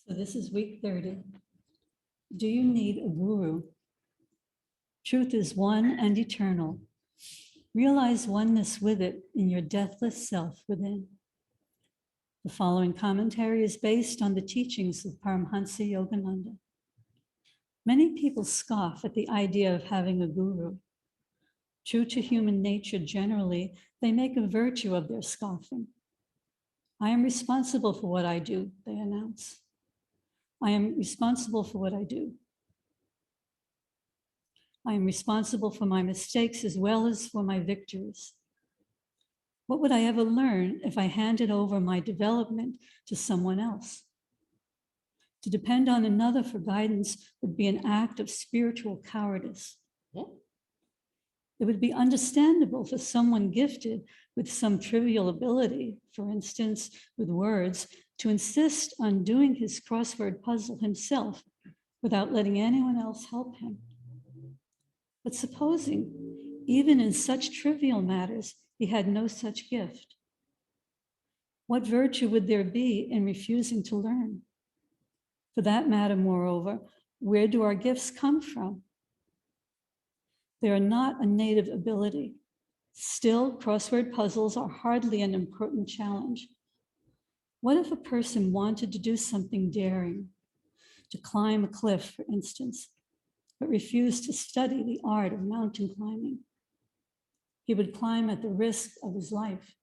So this is week 30. Do you need a guru? Truth is one and eternal. Realize oneness with it in your deathless self within. The following commentary is based on the teachings of Paramhansa Yogananda. Many people scoff at the idea of having a guru. True to human nature generally, they make a virtue of their scoffing. I am responsible for what I do, they announce. I am responsible for what I do. I am responsible for my mistakes as well as for my victories. What would I ever learn if I handed over my development to someone else? To depend on another for guidance would be an act of spiritual cowardice. It would be understandable for someone gifted with some trivial ability, for instance, with words, to insist on doing his crossword puzzle himself without letting anyone else help him. But supposing, even in such trivial matters, he had no such gift, what virtue would there be in refusing to learn? For that matter, moreover, where do our gifts come from? They are not a native ability. Still, crossword puzzles are hardly an important challenge. What if a person wanted to do something daring, to climb a cliff, for instance, but refused to study the art of mountain climbing? He would climb at the risk of his life.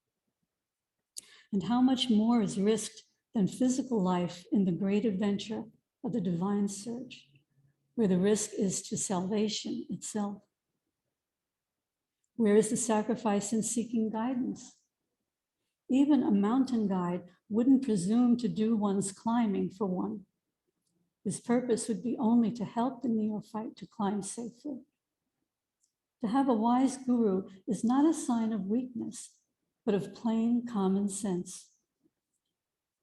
And how much more is risked than physical life in the great adventure of the divine search, where the risk is to salvation itself? Where is the sacrifice in seeking guidance? Even a mountain guide wouldn't presume to do one's climbing for one. His purpose would be only to help the neophyte to climb safely. To have a wise guru is not a sign of weakness, but of plain common sense.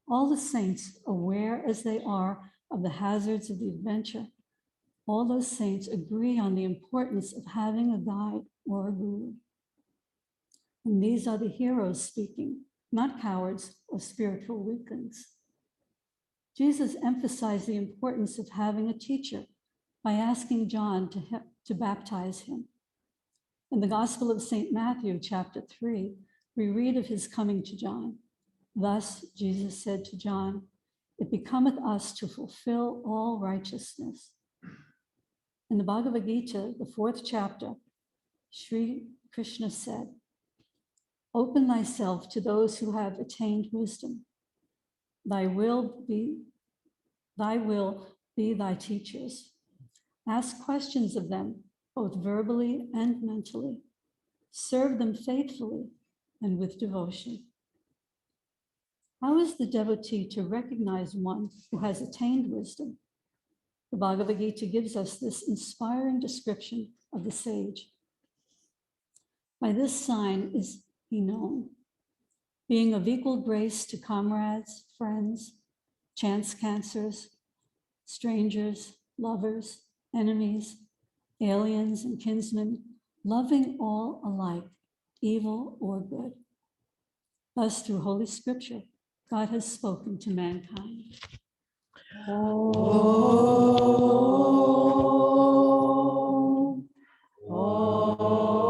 All the saints, aware as they are of the hazards of the adventure, all those saints agree on the importance of having a guide or a guru. And these are the heroes speaking, not cowards or spiritual weaklings. Jesus emphasized the importance of having a teacher by asking John to baptize him. In the Gospel of St. Matthew, chapter 3, we read of his coming to John. Thus, Jesus said to John, "It becometh us to fulfill all righteousness." In the Bhagavad Gita, the 4th chapter, Sri Krishna said, "Open thyself to those who have attained wisdom. Thy will be thy teachers. Ask questions of them, both verbally and mentally. Serve them faithfully and with devotion." How is the devotee to recognize one who has attained wisdom? The Bhagavad Gita gives us this inspiring description of the sage. By this sign is he known, being of equal grace to comrades, friends, chance cancers, strangers, lovers, enemies, aliens, and kinsmen, loving all alike, evil or good. Thus, through Holy Scripture, God has spoken to mankind. Om. Om. Om.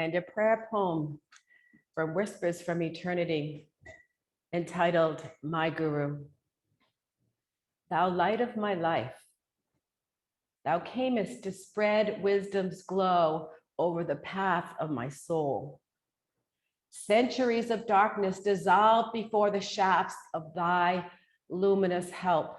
And a prayer poem from Whispers from Eternity, entitled My Guru. Thou light of my life, thou camest to spread wisdom's glow over the path of my soul. Centuries of darkness dissolved before the shafts of thy luminous help.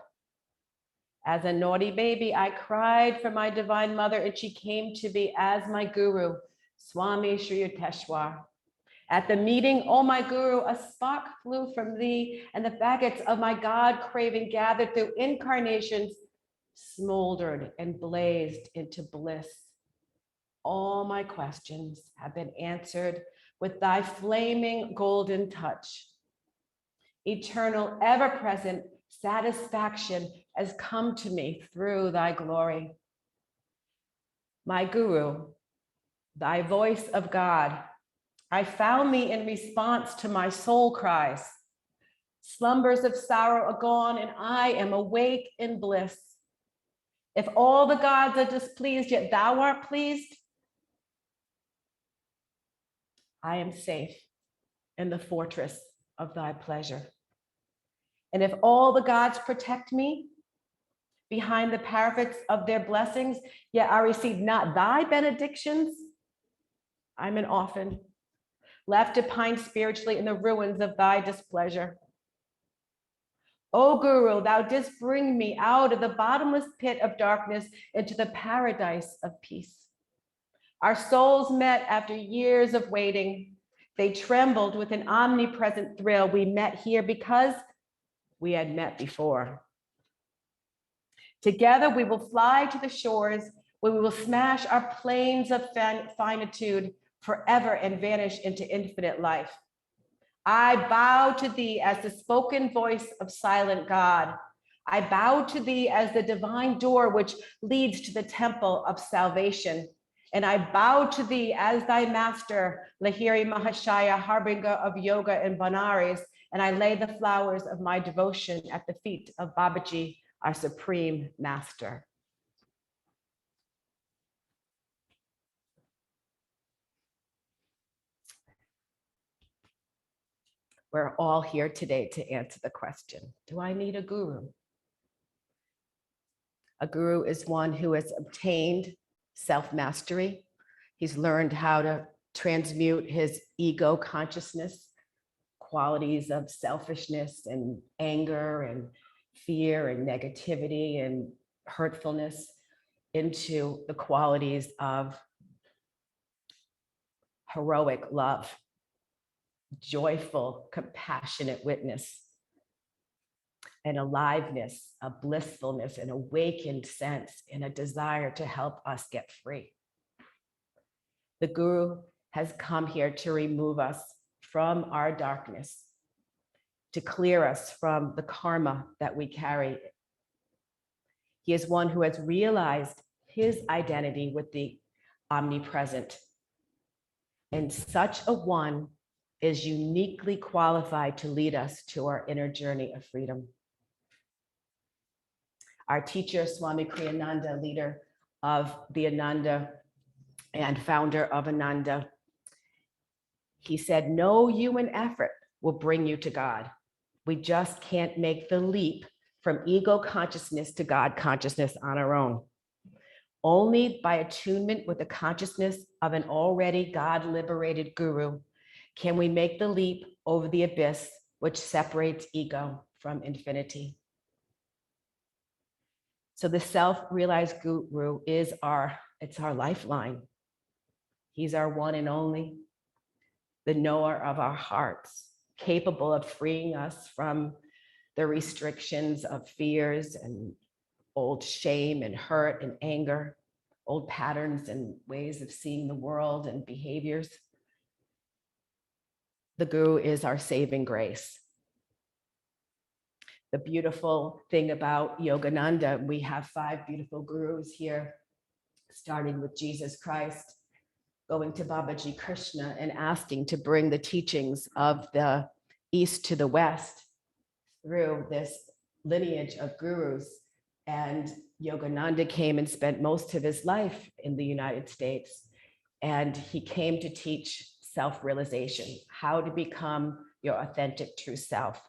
As a naughty baby, I cried for my divine mother, and she came to be as my guru, Swami Sri Yukteswar. At the meeting, oh my guru, a spark flew from thee, and the faggots of my God craving gathered through incarnations smoldered and blazed into bliss. All my questions have been answered with thy flaming golden touch. eternal, ever-present satisfaction has come to me through thy glory. My guru, thy voice of God, I found thee in response to my soul cries. Slumbers of sorrow are gone, and I am awake in bliss. If all the gods are displeased, yet thou art pleased, I am safe in the fortress of thy pleasure. And if all the gods protect me behind the parapets of their blessings, yet I receive not thy benedictions, I'm an orphan, left to pine spiritually in the ruins of thy displeasure. O Guru, thou didst bring me out of the bottomless pit of darkness into the paradise of peace. Our souls met after years of waiting. They trembled with an omnipresent thrill. We met here because we had met before. Together we will fly to the shores where we will smash our planes of finitude forever and vanish into infinite life. I bow to thee as the spoken voice of silent God. I bow to thee as the divine door which leads to the temple of salvation. And I bow to thee as thy master, Lahiri Mahashaya, harbinger of yoga in Benares. And I lay the flowers of my devotion at the feet of Babaji, our supreme master. We're all here today to answer the question, do I need a guru? A guru is one who has obtained self-mastery. He's learned how to transmute his ego consciousness, qualities of selfishness and anger and fear and negativity and hurtfulness into the qualities of heroic love, joyful, compassionate witness, an aliveness, a blissfulness, an awakened sense, and a desire to help us get free. The Guru has come here to remove us from our darkness, to clear us from the karma that we carry. He is one who has realized his identity with the omnipresent. And such a one is uniquely qualified to lead us to our inner journey of freedom. Our teacher, Swami Kriyananda, leader of the Ananda and founder of Ananda, he said, no human effort will bring you to God. We just can't make the leap from ego consciousness to God consciousness on our own. Only by attunement with the consciousness of an already God-liberated guru can we make the leap over the abyss which separates ego from infinity. So the self-realized guru is our lifeline. He's our one and only, the knower of our hearts, capable of freeing us from the restrictions of fears and old shame and hurt and anger, old patterns and ways of seeing the world and behaviors. The Guru is our saving grace. The beautiful thing about Yogananda, we have 5 beautiful gurus here, starting with Jesus Christ, going to Babaji Krishna and asking to bring the teachings of the East to the West through this lineage of gurus. And Yogananda came and spent most of his life in the United States. And he came to teach self-realization, how to become your authentic true self.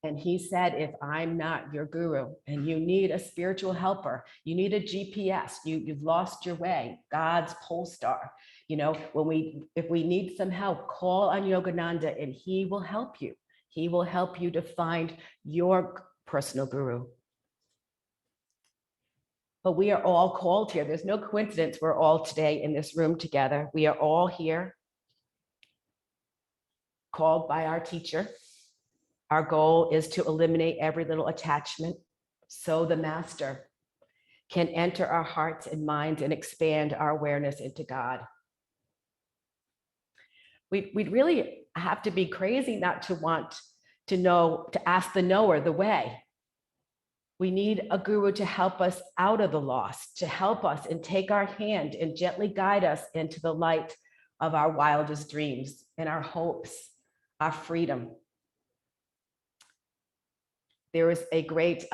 And he said, if I'm not your guru and you need a spiritual helper, you need a GPS, you've lost your way, God's pole star, you know, if we need some help, call on Yogananda and he will help you. He will help you to find your personal guru. But we are all called here. There's no coincidence we're all today in this room together. We are all here, called by our teacher. Our goal is to eliminate every little attachment so the master can enter our hearts and minds and expand our awareness into God. We'd really have to be crazy not to want to ask the knower the way. We need a guru to help us out of the lost, to help us and take our hand and gently guide us into the light of our wildest dreams and our hopes, our freedom. There is a great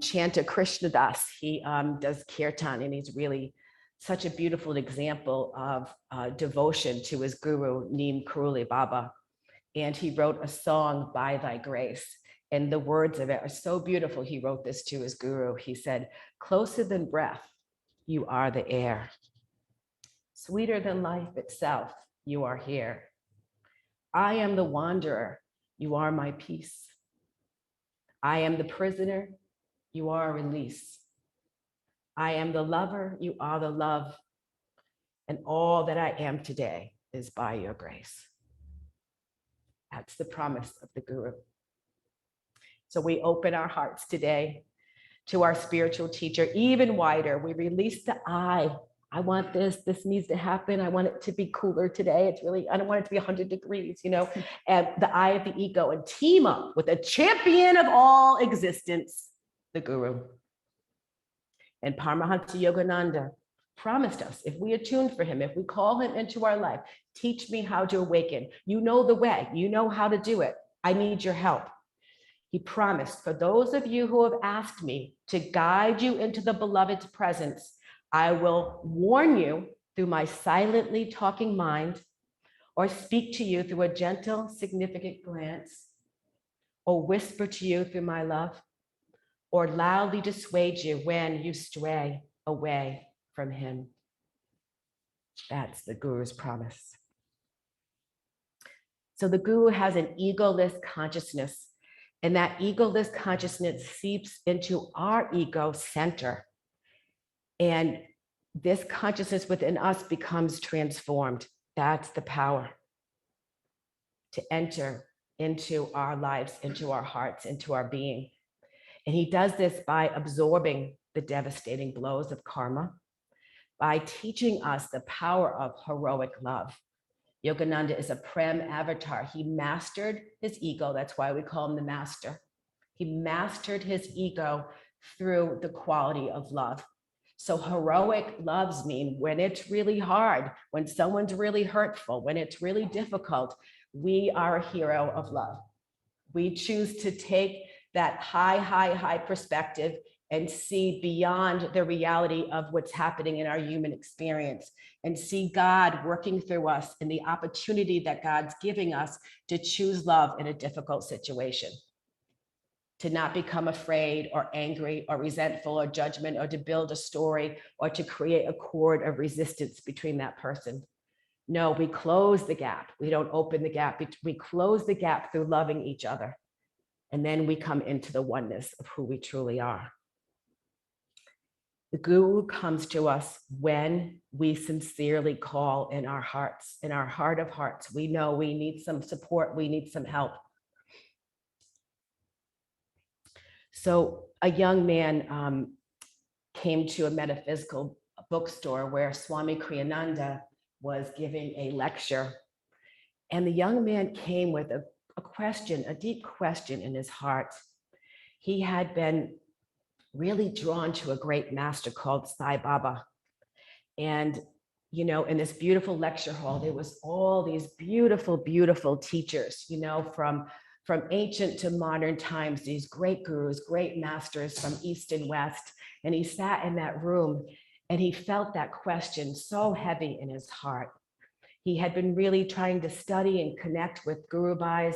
chanter, Krishnadas. He does kirtan, and he's really such a beautiful example of devotion to his guru, Neem Karoli Baba. And he wrote a song, By Thy Grace. And the words of it are so beautiful. He wrote this to his guru. He said, closer than breath, you are the air. Sweeter than life itself, you are here. I am the wanderer, you are my peace. I am the prisoner, you are release. I am the lover, you are the love. And all that I am today is by your grace. That's the promise of the guru. So we open our hearts today to our spiritual teacher, even wider. We release the I want this needs to happen. I want it to be cooler today. I don't want it to be 100 degrees, and the I of the ego, and team up with a champion of all existence, the guru. And Paramahansa Yogananda promised us, if we attune for him, if we call him into our life, teach me how to awaken. You know the way, you know how to do it. I need your help. He promised, for those of you who have asked me to guide you into the beloved's presence, I will warn you through my silently talking mind, or speak to you through a gentle, significant glance, or whisper to you through my love, or loudly dissuade you when you stray away from him. That's the guru's promise. So the guru has an egoless consciousness, and that egoless consciousness seeps into our ego center. And this consciousness within us becomes transformed. That's the power to enter into our lives, into our hearts, into our being. And he does this by absorbing the devastating blows of karma, by teaching us the power of heroic love. Yogananda is a Prem avatar. He mastered his ego. That's why we call him the master. He mastered his ego through the quality of love. So heroic loves mean when it's really hard, when someone's really hurtful, when it's really difficult, we are a hero of love. We choose to take that high perspective and see beyond the reality of what's happening in our human experience, and see God working through us and the opportunity that God's giving us to choose love in a difficult situation, to not become afraid or angry or resentful or judgment, or to build a story or to create a cord of resistance between that person. No, we close the gap. We don't open the gap. We close the gap through loving each other. And then we come into the oneness of who we truly are. The guru comes to us when we sincerely call in our hearts, in our heart of hearts. We know we need some support, we need some help. So a young man came to a metaphysical bookstore where Swami Kriyananda was giving a lecture. And the young man came with a question, a deep question in his heart. He had been really drawn to a great master called Sai Baba. And, in this beautiful lecture hall, there was all these beautiful, beautiful teachers, from ancient to modern times, these great gurus, great masters from East and West. And he sat in that room and he felt that question so heavy in his heart. He had been really trying to study and connect with Guru Bhais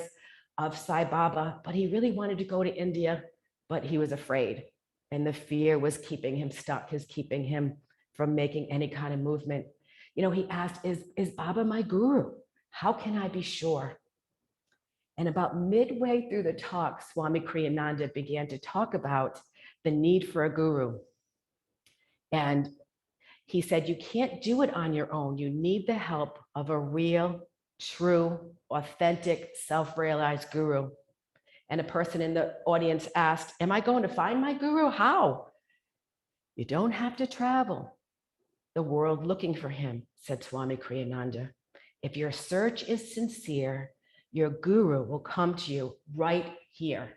of Sai Baba, but he really wanted to go to India, but he was afraid. And the fear was keeping him stuck, keeping him from making any kind of movement. He asked, is Baba my guru? How can I be sure? And about midway through the talk, Swami Kriyananda began to talk about the need for a guru. And he said, you can't do it on your own. You need the help of a real, true, authentic, self-realized guru. And a person in the audience asked, am I going to find my guru? How? You don't have to travel the world looking for him, said Swami Kriyananda. If your search is sincere, Your guru will come to you right here.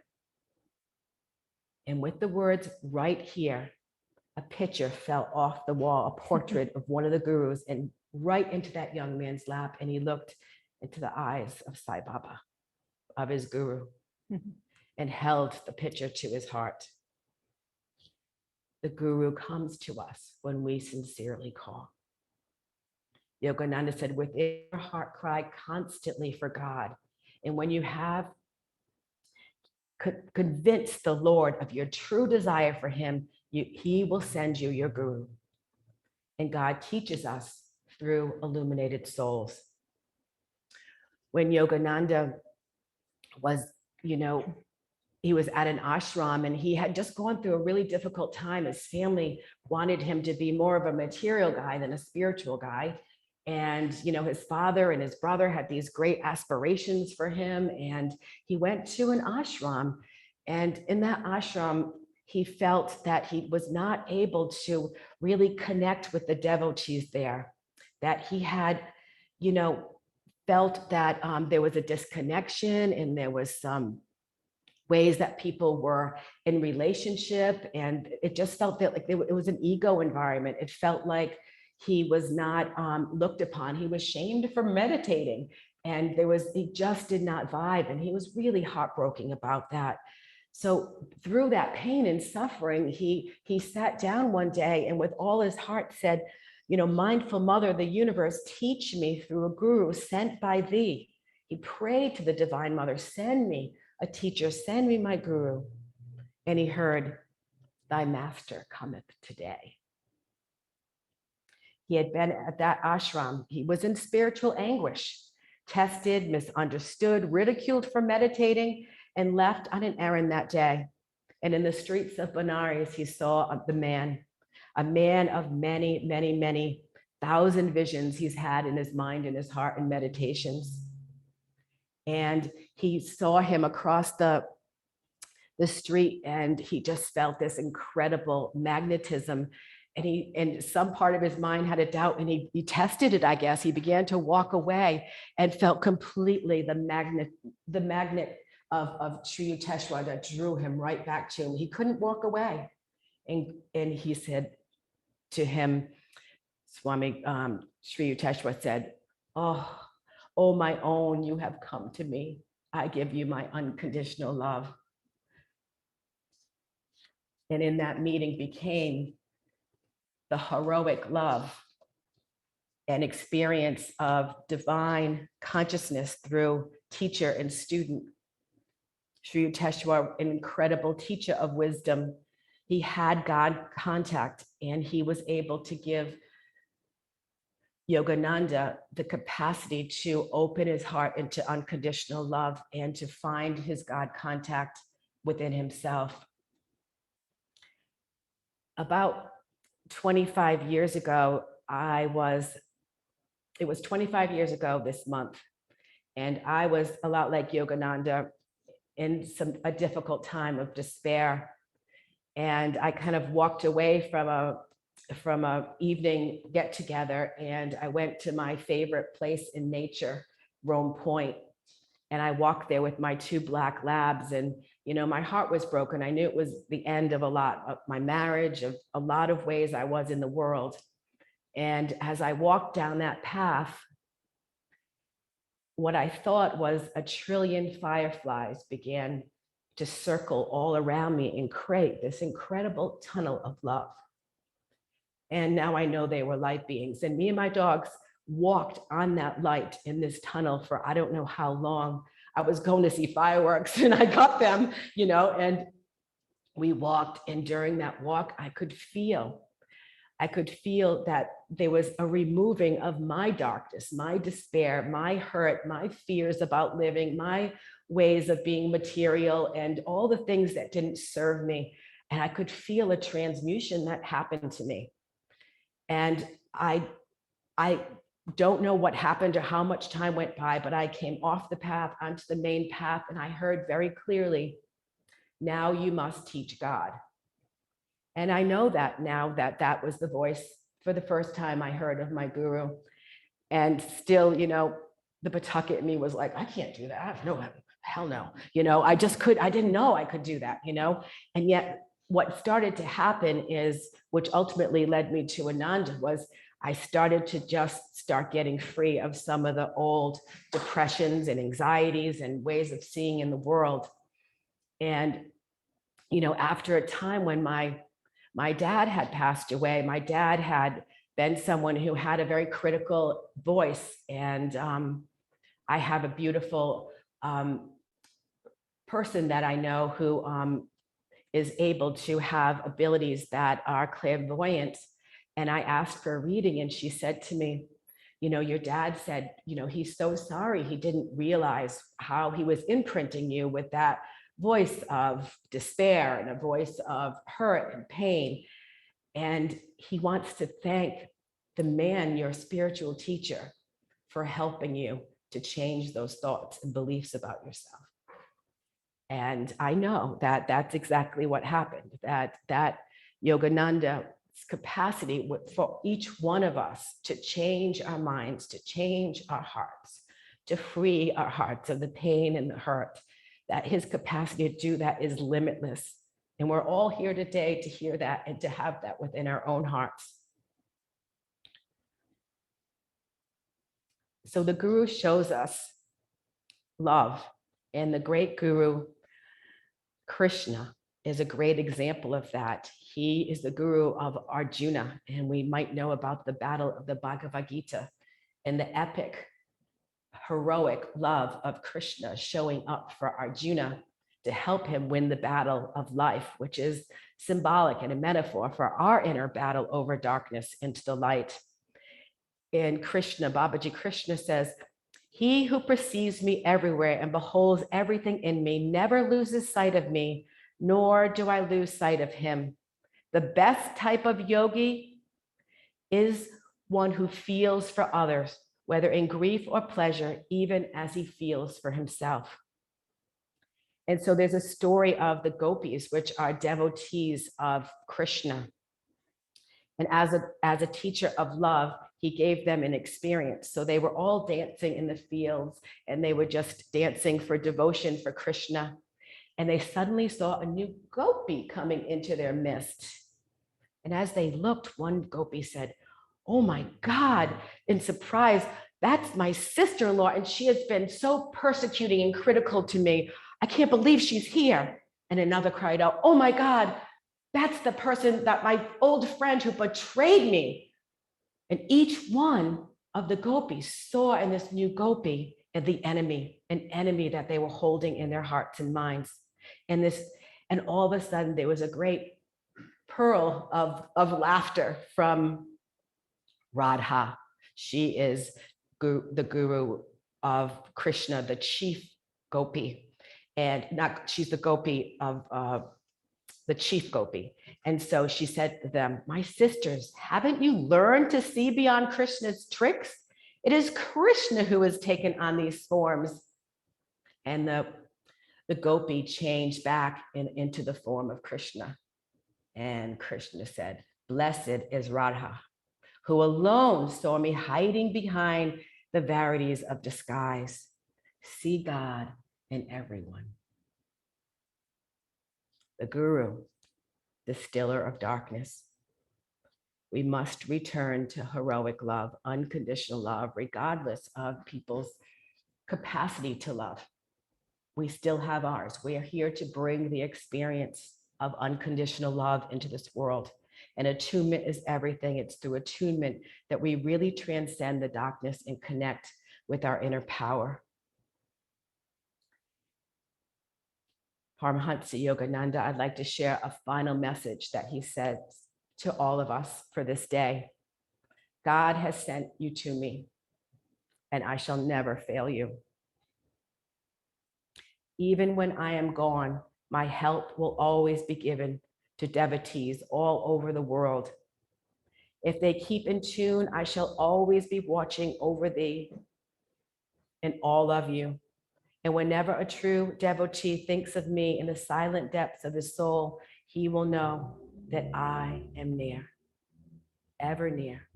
And with the words right here, a picture fell off the wall, a portrait of one of the gurus, and right into that young man's lap. And he looked into the eyes of Sai Baba, of his guru, and held the picture to his heart. The guru comes to us when we sincerely call. Yogananda said, within your heart, cry constantly for God. And when you have convinced the Lord of your true desire for him, he will send you your guru. And God teaches us through illuminated souls. When Yogananda was, he was at an ashram and he had just gone through a really difficult time. His family wanted him to be more of a material guy than a spiritual guy. And, his father and his brother had these great aspirations for him. And he went to an ashram. And in that ashram, he felt that he was not able to really connect with the devotees there, that he had, felt that there was a disconnection and there was some ways that people were in relationship. And it just felt that like it was an ego environment. It felt like he was not looked upon. He was shamed for meditating. And he just did not vibe. And he was really heartbroken about that. So through that pain and suffering, he sat down one day and with all his heart said, mindful mother of the universe, teach me through a guru sent by thee. He prayed to the divine mother, send me a teacher, send me my guru. And he heard, thy master cometh today. He had been at that ashram. He was in spiritual anguish, tested, misunderstood, ridiculed for meditating, and left on an errand that day. And in the streets of Benares, he saw a man of many, many, many thousand visions he's had in his mind and his heart and meditations. And he saw him across the street, and he just felt this incredible magnetism. And some part of his mind had a doubt, and he tested it, I guess. He began to walk away and felt completely the magnet of Sri Yukteswar that drew him right back to him. He couldn't walk away. And he said to him, Swami Sri Yukteswar said, oh, my own, you have come to me. I give you my unconditional love. And in that meeting became the heroic love and experience of divine consciousness through teacher and student. Sri Yukteswar, an incredible teacher of wisdom. He had God contact, and he was able to give Yogananda the capacity to open his heart into unconditional love and to find his God contact within himself. About 25 years ago, it was 25 years ago this month, and I was a lot like Yogananda in a difficult time of despair. And I kind of walked away from a evening get together, and I went to my favorite place in nature, Rome Point. And I walked there with my 2 black labs, and my heart was broken. I knew it was the end of a lot of my marriage, of a lot of ways I was in the world. And as I walked down that path, what I thought was a trillion fireflies began to circle all around me and create this incredible tunnel of love. And now I know they were light beings. And me and my dogs walked on that light in this tunnel for I don't know how long. I was going to see fireworks and I got them, and we walked. And during that walk, I could feel that there was a removing of my darkness, my despair, my hurt, my fears about living, my ways of being material, and all the things that didn't serve me. And I could feel a transmutation that happened to me. And I don't know what happened or how much time went by, but I came off the path onto the main path, and I heard very clearly, now you must teach God. And I know that now that was the voice for the first time I heard of my guru. And still, the Pawtucket in me was like, I can't do that. No, hell no. You know, I didn't know I could do that, you know? And yet what started to happen is, which ultimately led me to Ananda, was I started to just start getting free of some of the old depressions and anxieties and ways of seeing in the world. And, you know, after a time when my dad had passed away, my dad had been someone who had a very critical voice. And I have a beautiful person that I know who is able to have abilities that are clairvoyant. And I asked for a reading, and she said to me, you know, your dad said, you know, he's so sorry he didn't realize how he was imprinting you with that voice of despair and a voice of hurt and pain. And he wants to thank the man, your spiritual teacher, for helping you to change those thoughts and beliefs about yourself. And I know that that's exactly what happened, that Yogananda's capacity for each one of us to change our minds, to change our hearts, to free our hearts of the pain and the hurt, that his capacity to do that is limitless. And we're all here today to hear that and to have that within our own hearts. So the Guru shows us love, and the great Guru, Krishna, is a great example of that. He is the Guru of Arjuna, and we might know about the battle of the Bhagavad Gita and the epic, heroic love of Krishna showing up for Arjuna to help him win the battle of life, which is symbolic and a metaphor for our inner battle over darkness into the light. In Krishna, Babaji Krishna says, he who perceives me everywhere and beholds everything in me never loses sight of me, nor do I lose sight of him. The best type of yogi is one who feels for others, whether in grief or pleasure, even as he feels for himself. And so there's a story of the gopis, which are devotees of Krishna. And as a teacher of love, he gave them an experience. So they were all dancing in the fields, and they were just dancing for devotion for Krishna. And they suddenly saw a new gopi coming into their midst. And as they looked, one gopi said, oh my God, in surprise, that's my sister-in-law, and she has been so persecuting and critical to me. I can't believe she's here. And another cried out, oh my God, that's the person, that my old friend who betrayed me. And each one of the gopis saw in this new gopi the enemy, an enemy that they were holding in their hearts and minds. And all of a sudden there was a great pearl of laughter from Radha. She is the guru of Krishna, the chief gopi. And she's the gopi of the chief gopi. And so she said to them, my sisters, haven't you learned to see beyond Krishna's tricks? It is Krishna who has taken on these forms. And the gopi changed back into the form of Krishna. And Krishna said, blessed is Radha, who alone saw me hiding behind the varieties of disguise. See God in everyone. The Guru, the stiller of darkness. We must return to heroic love, unconditional love, regardless of people's capacity to love. We still have ours. We are here to bring the experience of unconditional love into this world. And attunement is everything. It's through attunement that we really transcend the darkness and connect with our inner power. Paramahansa Yogananda, I'd like to share a final message that he says to all of us for this day. God has sent you to me, and I shall never fail you. Even when I am gone, my help will always be given to devotees all over the world. If they keep in tune, I shall always be watching over thee and all of you. And whenever a true devotee thinks of me in the silent depths of his soul, he will know that I am near, ever near.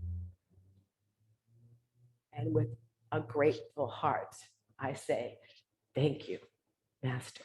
And with a grateful heart, I say, thank you, Master.